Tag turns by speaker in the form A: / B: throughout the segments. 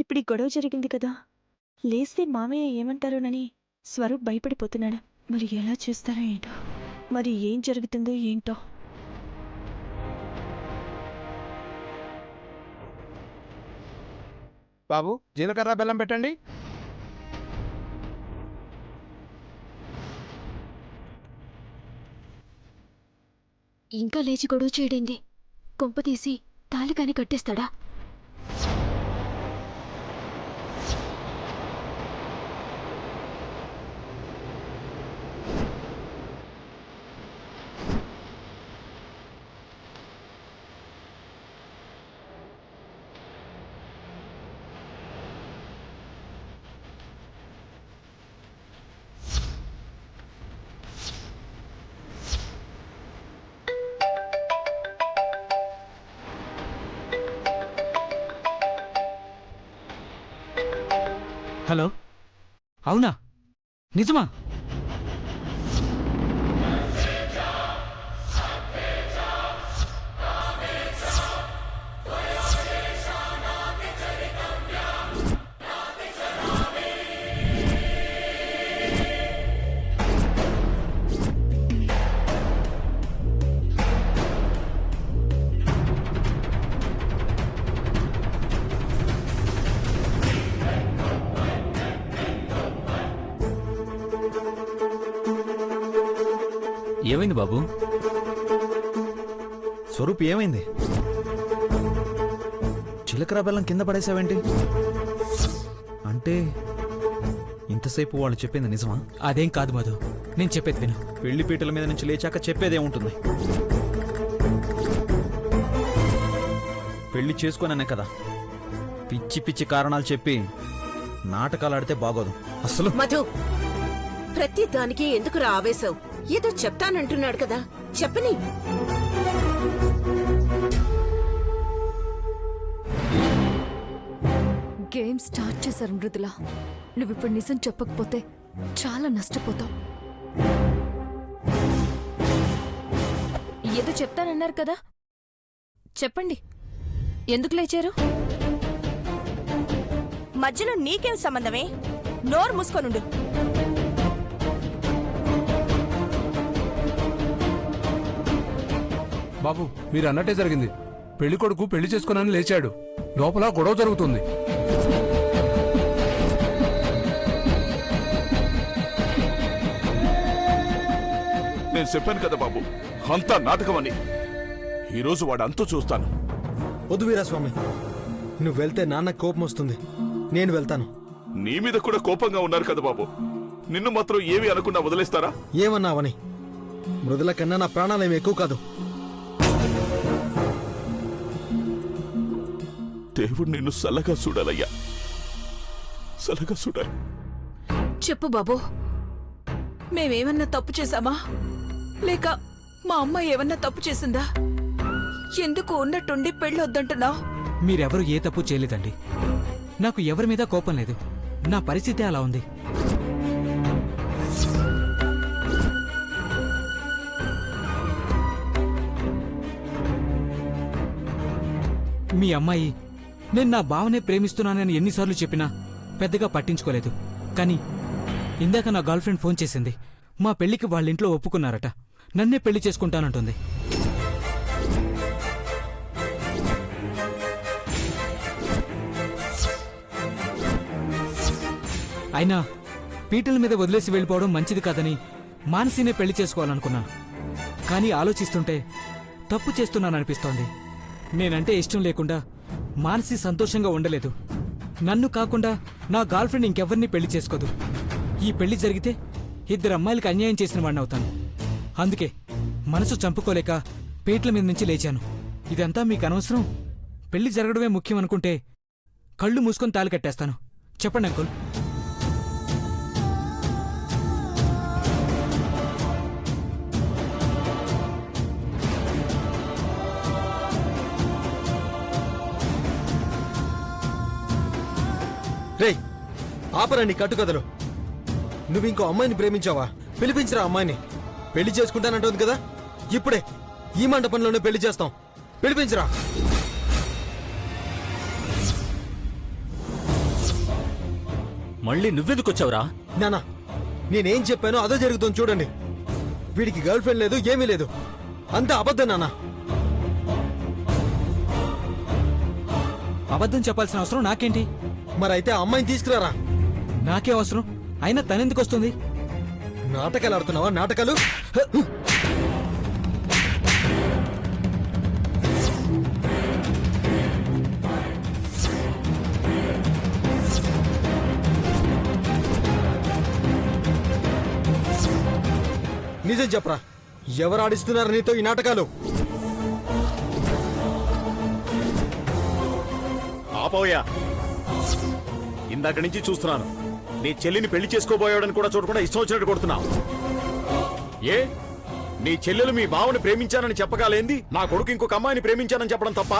A: ఇప్పుడు ఈ గొడవ జరిగింది కదా, లేస్తే మామయ్య ఏమంటారోనని స్వరూప్ భయపడిపోతున్నాడు. మరి ఎలా చేస్తారో ఏంటో, మరి ఏం జరుగుతుందో ఏంటో.
B: బాబు, జీలకర్ర బెల్లం పెట్టండి.
C: ఇంకా లేచి గొడవ చేయడేంది? కొంప తీసి తాళి కాని కట్టేస్తాడా?
D: హలో, అవునా? నిజమా?
E: ఏమైంది బాబు?
F: స్వరూప్ ఏమైంది? చిలకర బెల్లం కింద పడేసావేంటి? అంటే ఇంతసేపు వాళ్ళు చెప్పింది నిజమా?
D: అదేం కాదు మధు, నేను చెప్పేది విను.
F: పెళ్లి పీటల మీద నుంచి లేచాక చెప్పేదేముంటుంది? పెళ్లి చేసుకోననే కదా పిచ్చి పిచ్చి కారణాలు చెప్పి నాటకాలు ఆడితే బాగోదు. అసలు
G: మధు, ప్రతి దానికి ఎందుకురా ఆవేశం? ఏదో చెప్తానంటున్నాడు కదా, చెప్పని.
C: గేమ్ స్టార్ట్ చేశారు మృదుల. నువ్విప్పుడు నిజం చెప్పకపోతే చాలా నష్టపోతావు.
H: ఏదో చెప్తానన్నారు కదా, చెప్పండి. ఎందుకు లేచారు?
A: మధ్యలో నీకేం సంబంధమే? నోరు మూసుకొనుండు.
B: బాబు, మీరు అన్నట్టే జరిగింది. పెళ్లి కొడుకు పెళ్లి చేసుకున్నానని లేచాడు. లోపల గొడవ జరుగుతుంది.
I: నేను చెప్పాను కదా బాబు, అంతా నాటకమని. ఈరోజు వాడు అంతూ చూస్తాను.
F: వద్దు వీరాస్వామి, నువ్వు వెళ్తే నాన్న కోపం వస్తుంది. నేను వెళ్తాను.
I: నీ మీద కూడా కోపంగా ఉన్నారు కదా బాబు, నిన్ను మాత్రం ఏమీ అనకుండా వదిలేస్తారా?
F: ఏమన్నావని? మృదుల కన్నా నా ప్రాణాలేమి ఎక్కువ కాదు.
I: దేవుడు నిన్ను సల్లగా చూడాలయ్యా, సల్లగా చూడాలి.
H: చెప్పు బాబు, మేమేమన్నా తప్పు చేశామా? లేక మా అమ్మ ఏమన్నా తప్పు చేసిందా? ఎందుకు ఉన్నట్టుండి పెళ్ళొద్దంటున్నావు?
D: మీరెవరూ ఏ తప్పు చేయలేదండి. నాకు ఎవరి మీద కోపం లేదు. నా పరిస్థితి అలా ఉంది. మీ అమ్మాయి నేను నా భావనే ప్రేమిస్తున్నానని ఎన్నిసార్లు చెప్పినా పెద్దగా పట్టించుకోలేదు. కానీ ఇందాక నా గర్ల్ ఫ్రెండ్ ఫోన్ చేసింది. మా పెళ్లికి వాళ్ళింట్లో ఒప్పుకున్నారట. నన్నే పెళ్లి చేసుకుంటానంటుంది. అయినా పీటల మీద వదిలేసి వెళ్ళిపోవడం మంచిది కాదని మానసినే పెళ్లి చేసుకోవాలనుకున్నాను. కానీ ఆలోచిస్తుంటే తప్పు చేస్తున్నాననిపిస్తోంది. నేనంటే ఇష్టం లేకుండా మానసి సంతోషంగా ఉండలేదు. నన్ను కాకుండా నా గర్ల్ ఫ్రెండ్ ఇంకెవ్వరినీ పెళ్లి చేసుకోదు. ఈ పెళ్లి జరిగితే 2 అమ్మాయిలకు అన్యాయం చేసిన వాడిని అవుతాను. అందుకే మనసు చంపుకోలేక పీటల మీద నుంచి లేచాను. ఇదంతా మీకు అనవసరం. పెళ్లి జరగడమే ముఖ్యం అనుకుంటే కళ్ళు మూసుకొని తాళి కట్టేస్తాను. చెప్పండి అంకుల్.
F: రేయ్, ఆపరా నీ కట్టుకథలు. నువ్వు ఇంకో అమ్మాయిని ప్రేమించావా? పిలిపించరా అమ్మాయిని. పెళ్లి చేసుకుంటానంటుంది కదా, ఇప్పుడే ఈ మండపంలోనే పెళ్లి చేస్తాం. పిలిపించరా.
E: మళ్ళీ నువ్వెందుకు వచ్చావురా?
F: నానా నేనేం చెప్పానో అదే జరుగుతుంది చూడండి. వీడికి గర్ల్ ఫ్రెండ్ లేదు, ఏమీ లేదు, అంతా అబద్ధం నానా.
D: అబద్ధం చెప్పాల్సిన అవసరం నాకేంటి?
F: మరైతే ఆ అమ్మాయిని తీసుకురారా.
D: నాకే అవసరం? అయినా తనెందుకు వస్తుంది?
F: నాటకాలు ఆడుతున్నావా? నాటకాలు. నిజం చెప్పరా, ఎవరు ఆడిస్తున్నారు నీతో ఈ నాటకాలు?
I: ఆపోయా, ఇందాక నుంచి చూస్తున్నాను. నీ చెల్లిని పెళ్లి చేసుకోబోయాడని కూడా చూడకుండా ఇష్టం వచ్చినట్టు కొడుతున్నావు. ఏ నీ చెల్లెలు మీ బావని ప్రేమించానని చెప్పగాలేంది నా కొడుకు ఇంకొక అమ్మాయిని ప్రేమించానని చెప్పడం తప్ప?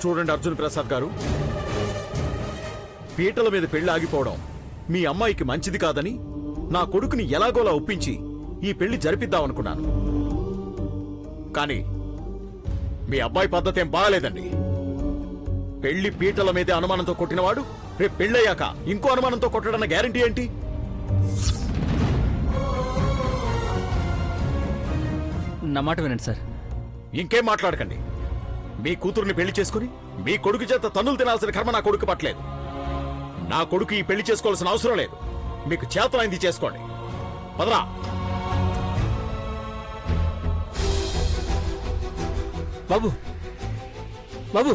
I: చూడండి అర్జున్ ప్రసాద్ గారు, పీటల మీద పెళ్లి ఆగిపోవడం మీ అమ్మాయికి మంచిది కాదని నా కొడుకుని ఎలాగోలా ఒప్పించి ఈ పెళ్లి జరిపిద్దామనుకున్నాను. కానీ మీ అబ్బాయి పద్ధతి ఏం బాగాలేదండి. పెళ్లి పీటల మీదే అనుమానంతో కొట్టినవాడు రేపు పెళ్ళయ్యాక ఇంకో అనుమానంతో కొట్టడన్న గ్యారంటీ ఏంటి?
E: నా మాట వినండి సార్.
I: ఇంకేం మాట్లాడకండి. మీ కూతురుని పెళ్లి చేసుకుని మీ కొడుకు చేత తన్నులు తినాల్సిన కర్మ నా కొడుకు పట్టలేదు. నా కొడుకు ఈ పెళ్లి చేసుకోవాల్సిన అవసరం లేదు. మీకు చేతనైంది చేసుకోండి. పదరా.
E: బాబు, బాబు,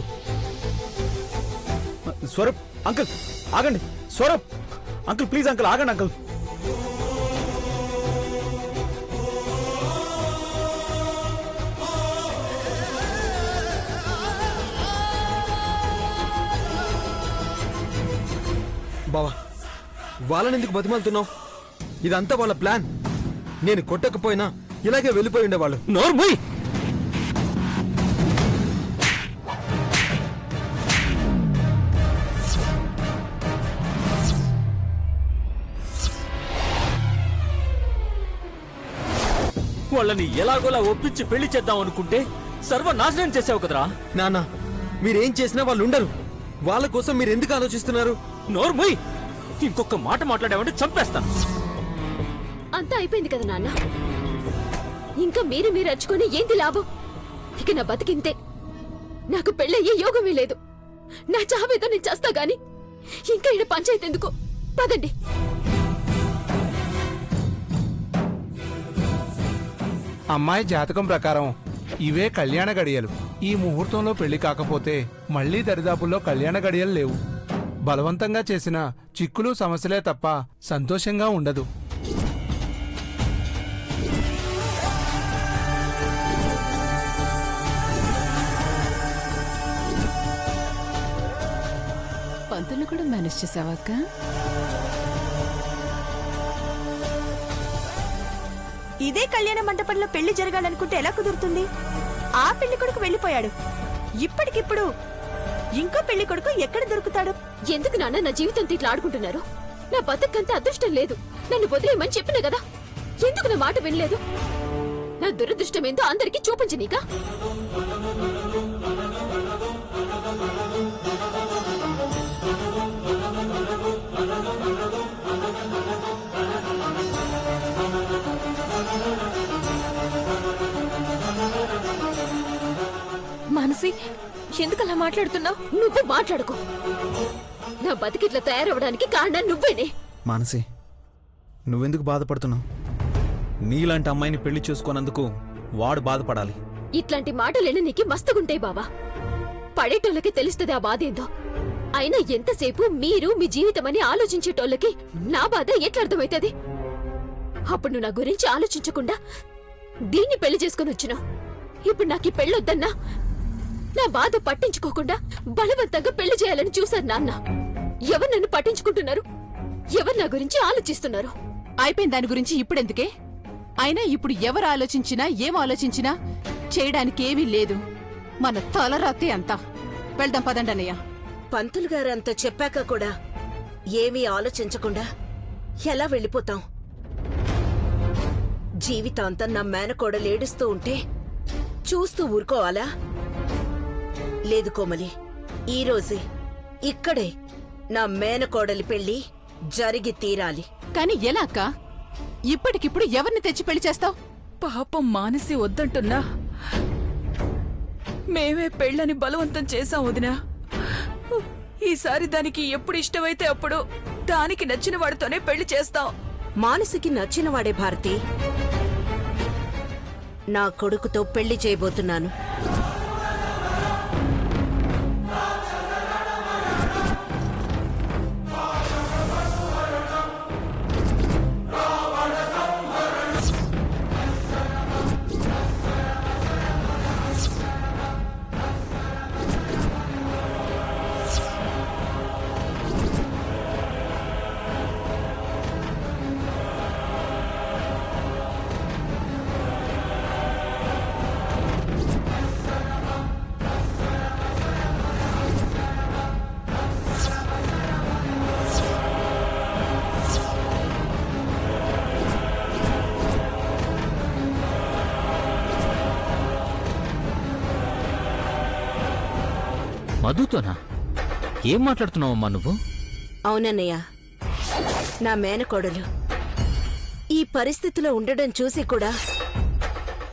E: స్వరూప్ అంకుల్ ఆగండి. స్వరూప్ అంకుల్ ప్లీజ్ అంకుల్ ఆగండి అంకుల్.
F: బావా, వాళ్ళని ఎందుకు బతిమాలుతున్నావు? ఇదంతా వాళ్ళ ప్లాన్. నేను కొట్టకపోయినా ఇలాగే వెళ్ళిపోయి ఉండేవాళ్ళు.
E: నోర్మోయ్. వాళ్ళని ఎలాగోలా ఒప్పించి పెళ్లి చేద్దాం అనుకుంటే సర్వనాశనం చేసావు కదరా.
F: నాన్న, మీరేం చేసినా వాళ్ళు ఉండరు. వాళ్ళ కోసం మీరు ఎందుకు ఆలోచిస్తున్నారు?
E: నోర్మోయ్, ఇంకొక మాట మాట్లాడావంటే చంపేస్తాను.
C: అంతా అయిపోయింది కదా నాన్న. ఇంకా మీరు అరుచుకొని ఏంది లాభం? ఇక నా బతికింతే. నాకు పెళ్ళయ్యే యోగమే లేదు. నా చావేదో నేను చేస్తా గాని ఇంకా ఈడ పంచాయతీ ఎందుకు? పదండి.
B: అమ్మాయి జాతకం ప్రకారం ఇవే కళ్యాణ గడియలు. ఈ ముహూర్తంలో పెళ్లి కాకపోతే మళ్లీ దరిదాపుల్లో కళ్యాణ గడియలు లేవు. బలవంతంగా చేసిన చిక్కులు సమస్యలే తప్ప సంతోషంగా ఉండదు.
H: పంతులు కూడా మేనేజ్ చేసావక్క?
A: ఇదే కళ్యాణ మండపంలో పెళ్లి జరగాలనుకుంటే ఎలా కుదురుతుంది? ఆ పెళ్లి కొడుకు వెళ్ళిపోయాడు. ఇప్పటికిప్పుడు ఇంకో పెళ్లి కొడుకు ఎక్కడ దొరుకుతాడు?
C: ఎందుకు నాన్న నా జీవితంతో ఇట్లా ఆడుకుంటున్నారు? నా బతుకంత అదృష్టం లేదు. నన్ను వదిలేయమని చెప్పిన కదా, ఎందుకు నా మాట వినలేదు? నా దురదృష్టం ఏందో అందరికీ చూపించనీకా? మానసి, ఎందుకలా మాట్లాడుతున్నావు? నువ్వు మాట్లాడుకో. నా బతికిట్లా తయారవడానికి కారణం నువ్వేనే.
F: మానసి, నువ్వెందుకు బాధపడుతున్నావు? నీలాంటి అమ్మాయిని పెళ్లి చేసుకోనందుకు వాడు బాధపడాలి.
C: ఇట్లాంటి మాటలేనా నీకు మస్తుగుంటాయి బావా. పడేటోళ్ళకి తెలుస్తుంది ఆ బాధ ఏందో. అయినా ఎంతసేపు మీరు మీ జీవితమని ఆలోచించేటోళ్ళకి నా బాధ ఎట్లా అర్థమైతుంది? అప్పుడు నువ్వు నా గురించి ఆలోచించకుండా దీన్ని పెళ్లి చేసుకుని వచ్చినావు. ఇప్పుడు నాకు ఈ పెళ్ళొద్దన్నా నా బాధ పట్టించుకోకుండా బలవంతంగా పెళ్లి చేయాలని చూశారు నాన్న. ఎవరు నన్ను పట్టించుకుంటున్నారు? ఎవరు నా గురించి ఆలోచిస్తున్నారు?
H: అయిపోయిన దాని గురించి ఇప్పుడెందుకే? అయినా ఇప్పుడు ఎవరు ఆలోచించినా ఏం ఆలోచించినా చేయడానికి ఏమీ లేదు. మన తలరాతే అంతా. వెళ్దాం పదండి అన్నయ్య.
G: పంతులు గారు అంత చెప్పాక కూడా ఏమీ ఆలోచించకుండా ఎలా వెళ్ళిపోతాం? జీవితాంతం నా మేనకోడలు ఏడుస్తూ ఉంటే చూస్తూ ఊరుకోవాలా? లేదు కోమలి, ఈ రోజే ఇక్కడే నా మేనకోడలి పెళ్లి జరిగి తీరాలి.
H: కాని ఎలా అక్క? ఇప్పటికిప్పుడు ఎవరిని తెచ్చి పెళ్లి చేస్తావు?
J: పాపం మానసి వద్దంటున్నా మేమే పెళ్ళని బలవంతం చేశాం వదినా. ఈసారి దానికి ఎప్పుడు ఇష్టమైతే అప్పుడు దానికి నచ్చిన వాడితోనే పెళ్లి చేస్తాం.
G: మానసికి నచ్చినవాడే భారతి. నా కొడుకుతో పెళ్లి చేయబోతున్నాను.
E: మధుతోనా? ఏం మాట్లాడుతున్నావమ్మా నువ్వు?
G: అవునన్నయ్య, నా మేనకోడలు ఈ పరిస్థితిలో ఉండడం చూసి కూడా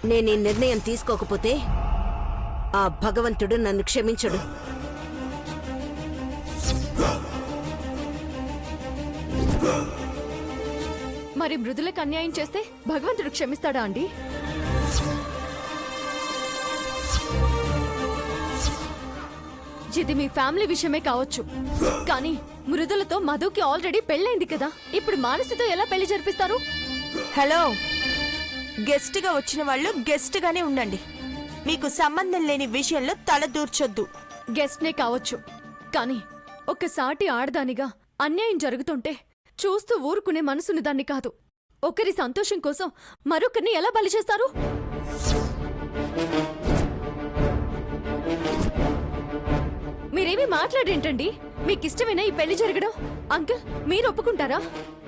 G: నేనీ నిర్ణయం తీసుకోకపోతే ఆ భగవంతుడు నన్ను క్షమించడు.
C: మరి మృదులకు అన్యాయం చేస్తే భగవంతుడు క్షమిస్తాడా అండి? ఇది మీ ఫ్యామిలీ విషయమే కావచ్చు, కానీ మృదులతో మధుకి ఆల్రెడీ పెళ్ళైంది కదా. ఇప్పుడు మానసితో ఎలా పెళ్లి జరిపిస్తారు?
A: హలో, గెస్ట్ గా వచ్చిన వాళ్ళు గెస్ట్ గానే ఉండండి. మీకు సంబంధం లేని విషయంలో తల దూర్చొద్దు.
C: గెస్ట్ నే కావచ్చు, కానీ ఒక సాటి ఆడదానిగా అన్యాయం జరుగుతుంటే చూస్తూ ఊరుకునే మనసుని దాన్ని కాదు. ఒకరి సంతోషం కోసం మరొకరిని ఎలా బలి చేస్తారు? మీరేమీ మాట్లాడేంటండి? మీకిష్టమేనా ఈ పెళ్లి జరగడం? అంకుల్, మీరు ఒప్పుకుంటారా?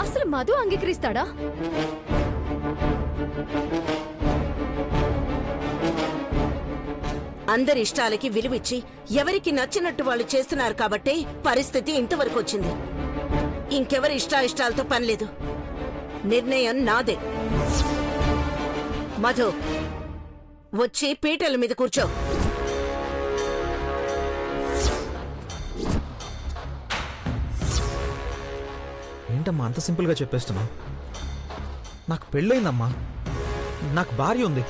C: అసలు మధు అంగీకరిస్తాడా?
G: అందరి ఇష్టాలకి విలువిచ్చి ఎవరికి నచ్చినట్టు వాళ్ళు చేస్తున్నారు కాబట్టే పరిస్థితి ఇంతవరకు వచ్చింది. ఇంకెవరి ఇష్టాయిష్టాలతో పనిలేదు. నిర్ణయం నాదే. మధు, వచ్చి పీటల మీద కూర్చో.
F: ఏంటమ్మా అంత సింపుల్గా చెప్పేస్తున్నావు? నాకు పెళ్ళయిందమ్మా, నాకు భార్య ఉంది.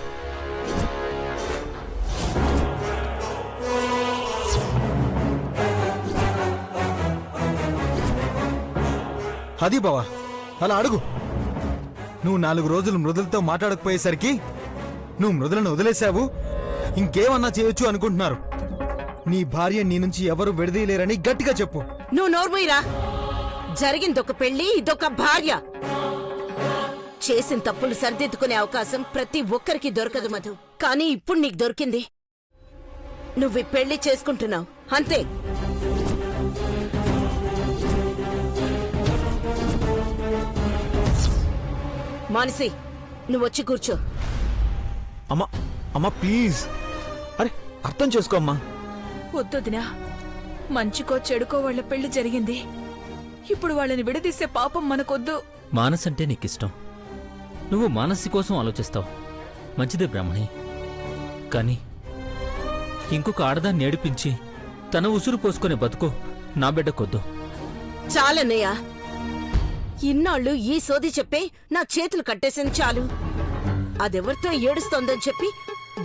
F: అది బావా, అలా అడుగు. నువ్వు 4 రోజులు మృదులతో మాట్లాడకపోయేసరికి నువ్వు మృదులను వదిలేశావు. ఇంకేమన్నా చేయొచ్చు అనుకుంటున్నారు. నీ భార్య నీ నుంచి ఎవరు విడదీయలేరని గట్టిగా చెప్పు.
G: నువ్వు నోర్మూయిరా. జరిగిందొక పెళ్లి, ఇదొక భార్య. చేసిన తప్పులు సరిదిద్దుకునే అవకాశం ప్రతి ఒక్కరికి దొరకదు మధు. కానీ ఇప్పుడు నీకు దొరికింది. నువ్వు ఈ పెళ్లి చేసుకుంటున్నావు, అంతే. మానసి, నువ్వొచ్చి కూర్చో.
F: అమ్మా అమ్మా ప్లీజ్, అరే అర్థం చేసుకో అమ్మా.
J: వద్దొదినా, మంచికో చెడుకో వాళ్ళ పెళ్లి జరిగింది. ఇప్పుడు వాళ్ళని విడదీసే పాపం మనకొద్దు.
E: మానసంటే నీకిష్టం, నువ్వు మానసి కోసం ఆలోచిస్తావు. మంచిదే బ్రాహ్మణి, కానీ ఇంకొక ఆడదాన్ని ఏడిపించి తన ఉసురు పోసుకునే బతుకు నా బిడ్డకొద్దు.
G: చాలన్నయ్య, ఇన్నాళ్ళు ఈ సోది చెప్పే నా చేతులు కట్టేసింది చాలు. అదెవరితో ఏడుస్తోందని చెప్పి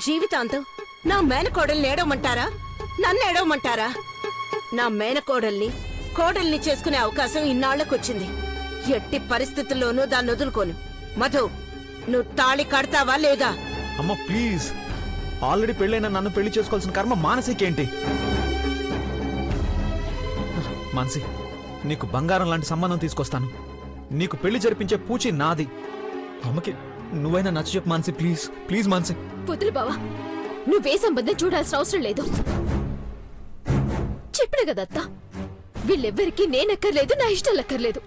G: జీవితాంతం నా మేనకోడల్ని ఏడవమంటారా? నన్ను ఏడవమంటారా? నా మేనకోడల్ని కోడల్ని చేసుకునే అవకాశం ఇన్నాళ్లకొచ్చింది. ఎట్టి పరిస్థితుల్లోనూ దాన్ని వదులుకోను. మధు, నువ్వు తాళి కడతావా లేదా?
F: అమ్మ ప్లీజ్, ఆల్రెడీ పెళ్ళైన నన్ను పెళ్లి చేసుకోవాల్సిన కర్మ మానసికేంటి? మానసి, నీకు బంగారం లాంటి సంబంధం తీసుకొస్తాను. నీకు పెళ్లి జరిపించే పూచి నాది. అమ్మకి నువ్వైనా నచ్చ చెప్పు మానసి, ప్లీజ్ ప్లీజ్ మానసి.
C: వదులు బావా, నువ్వే సంబంధం చూడాల్సిన అవసరం లేదు. చెప్పిన కదత్తా, వీళ్ళెవ్వరికీ నేనక్కర్లేదు, నా ఇష్టాలు అక్కర్లేదు.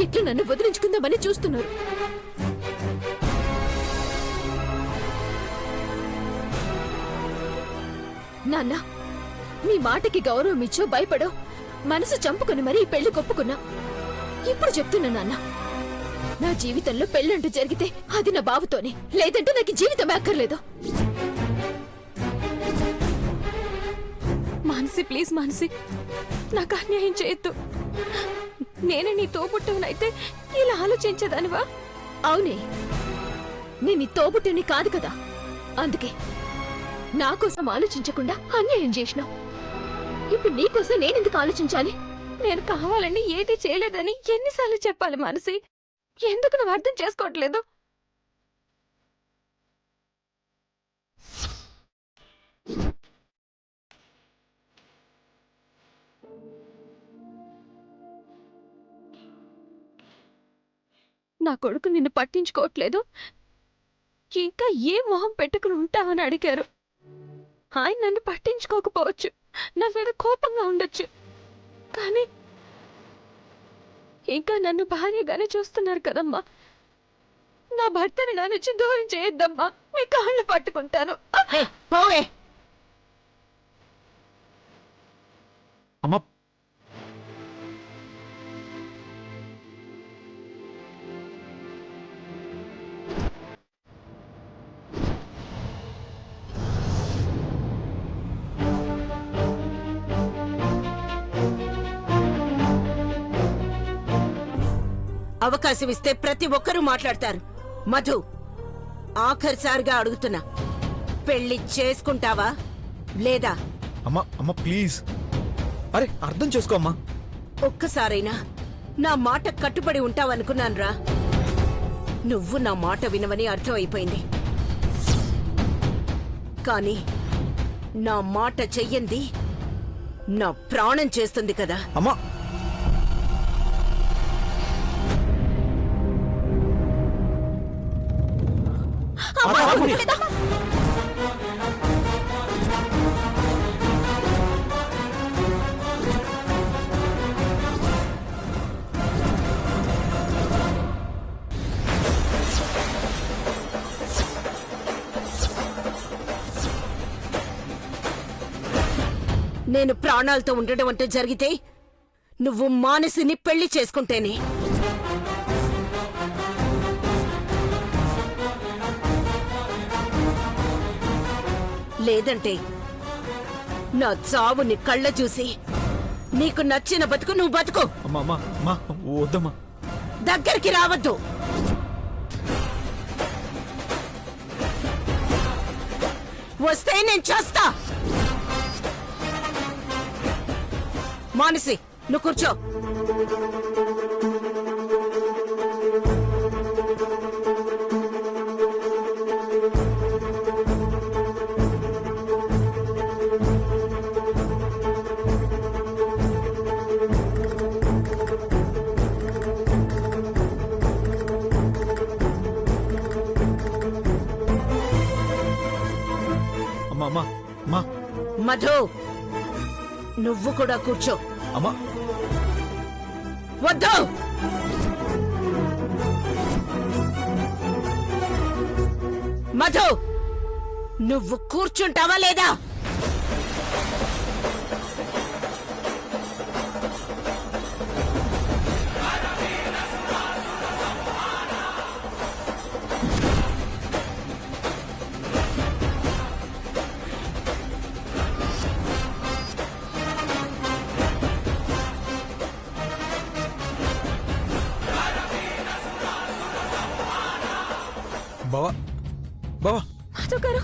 C: ఎట్లా నన్ను వదిలించుకుందామని చూస్తున్నారు. నాన్న, మీ మాటకి గౌరవం ఇచ్చో భయపడో మనసు చంపుకుని మరీ ఈ పెళ్లి కొప్పుకున్నా. ఇప్పుడు చెప్తున్నా నాన్న, నా జీవితంలో పెళ్ళంటూ జరిగితే అది నా బాబుతోనే, లేదంటే నాకు ఈ జీవితమే అక్కర్లేదు.
K: మానసి ప్లీజ్ మానసి, నాకు అన్యాయం చేయొద్దు. నేనే నీ తోబుట్టువునైతే ఇలా ఆలోచించేదానివా?
C: అవునే, నేను నీ తోబుట్టుని కాదు కదా, అందుకే నా కోసం ఆలోచించకుండా అన్యాయం చేసినావు. ఇప్పుడు నీకోసం నేనెందుకు ఆలోచించాలి?
K: నేను కావాలని ఏది చేయలేదని ఎన్నిసార్లు చెప్పాలి మానసి? ఎందుకు నువ్వు అర్థం చేసుకోవట్లేదు? నా కొడుకు నిన్ను పట్టించుకోవట్లేదు, ఇంకా ఏ మొహం పెట్టుకుని ఉంటావని అడిగారు. ఆయన నన్ను పట్టించుకోకపోవచ్చు, నా మీద కోపంగా ఉండొచ్చు, కానీ ఇంకా నన్ను భార్యగానే చూస్తున్నారు కదమ్మా. నా భర్తని నా నుంచి దూరం చేయొద్దమ్మా, మీ కాళ్ళు పట్టుకుంటాను.
G: పోవే.
F: అమ్మ
G: అవకాశం ఇస్తే ప్రతి ఒక్కరూ మాట్లాడతారు. మధు, ఆఖరిసారిగా అడుగుతున్నా, పెళ్లి చేసుకుంటావా లేదా?
F: అమ్మ అమ్మ ప్లీజ్, అరే అర్థం చేసుకో అమ్మా.
G: ఒక్కసారైనా నా మాట కట్టుబడి ఉంటావనుకున్నానురా. నువ్వు నా మాట వినవని అర్థమైపోయింది, కానీ నా మాట చెయ్యంది నా ప్రాణం చేస్తుంది కదా.
F: అమ్మా
G: నేను ప్రాణాలతో ఉండడం అంటూ జరిగితే నువ్వు మానసిని పెళ్లి చేసుకుంటేనే. లేదంటే నా చావుని కళ్ళ చూసి నీకు నచ్చిన బతుకు నువ్వు బతుకు.
F: అమ్మా అమ్మా అమ్మా వద్దమ్మా.
G: దగ్గరికి రావద్దు. వస్తే నేను చేస్తా. మానసి, నువ్వు కూర్చో.
F: అమ్మా అమ్మా అమ్మా
G: మధు, నువ్వు కూడా కూర్చో.
F: అమ్మా
G: వద్దు. మధు, నువ్వు కూర్చుంటావా లేదా?
F: బావా బావా
K: మధు గారు,